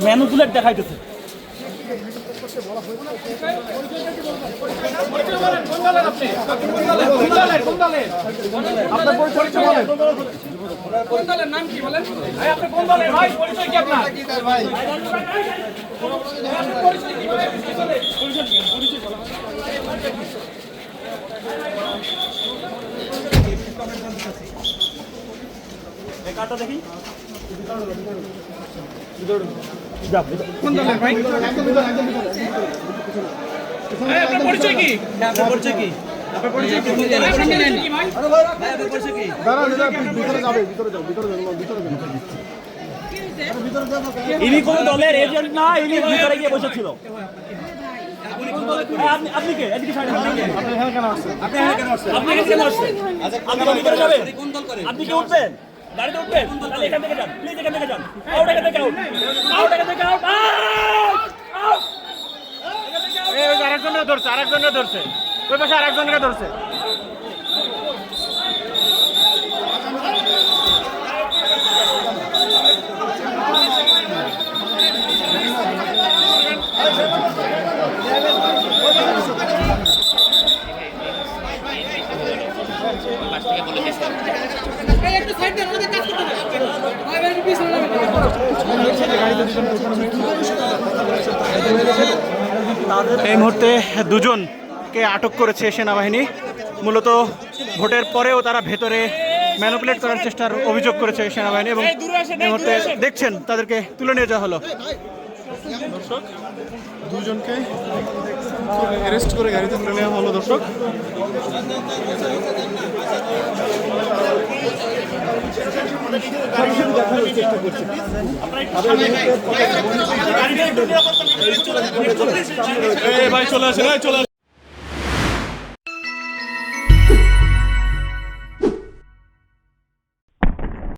Manipulate দেখাইতেছে। আপনার পরিচয় বলেন। কোন দলের নাম কি বলেন? ভাই আপনি কোন দলের ভাই? পরিচয় কি আপনার? ভাই পরিচয় কি বলেন? পরিচয় বলেন। এই কার্ডটা দেখি। কোন দলের ভাই? আপনার পরিচয় কি? আপনার পরিচয় কি? আপনার পরিচয় কি? ভাই আপনার পরিচয় কি? দাঁড়ান ভিতরে যাবে, ভিতরে যাও, ভিতরে যাও, ভিতরে যাও। ইনি কোন দলের এজেন্ট না, ইনি ভিতরে গিয়ে বসেছিল। আপনি কে? এদিকে সাইড আপনি কে? আপনি এখানে কেন আসছেন? আপনি এখানে কেন আসছেন? আপনি এখানে কেন আসছেন? আপনি ভিতরে যাবেন? কোন দল করে? আপনি কি উঠবেন? গাড়িতে উঠবেন? তাহলে এখান থেকে যান, প্লিজ এখান থেকে যান। আউট, এখান থেকে আউট, আউট, এখান থেকে আউট, আউট। এই আরেকজনকে ধরছে, আরেকজনকে ধরছে, ওই পাশে আরেকজনকে ধরছে। এই মুহূর্তে দুজনকে আটক করেছে সেনাবাহিনী। মূলত ভোটের পরেও তারা ভেতরে ম্যানিপুলেট করার চেষ্টার অভিযোগ করেছে সেনাবাহিনী এবং এই মুহূর্তে দেখছেন তাদেরকে তুলে নিয়ে যাওয়া হলো। দর্শক দুজনকে অ্যারেস্ট করে গাড়িতে তুলে নেওয়া হলো। দর্শক ভাই চলে আসে, চলে আসে।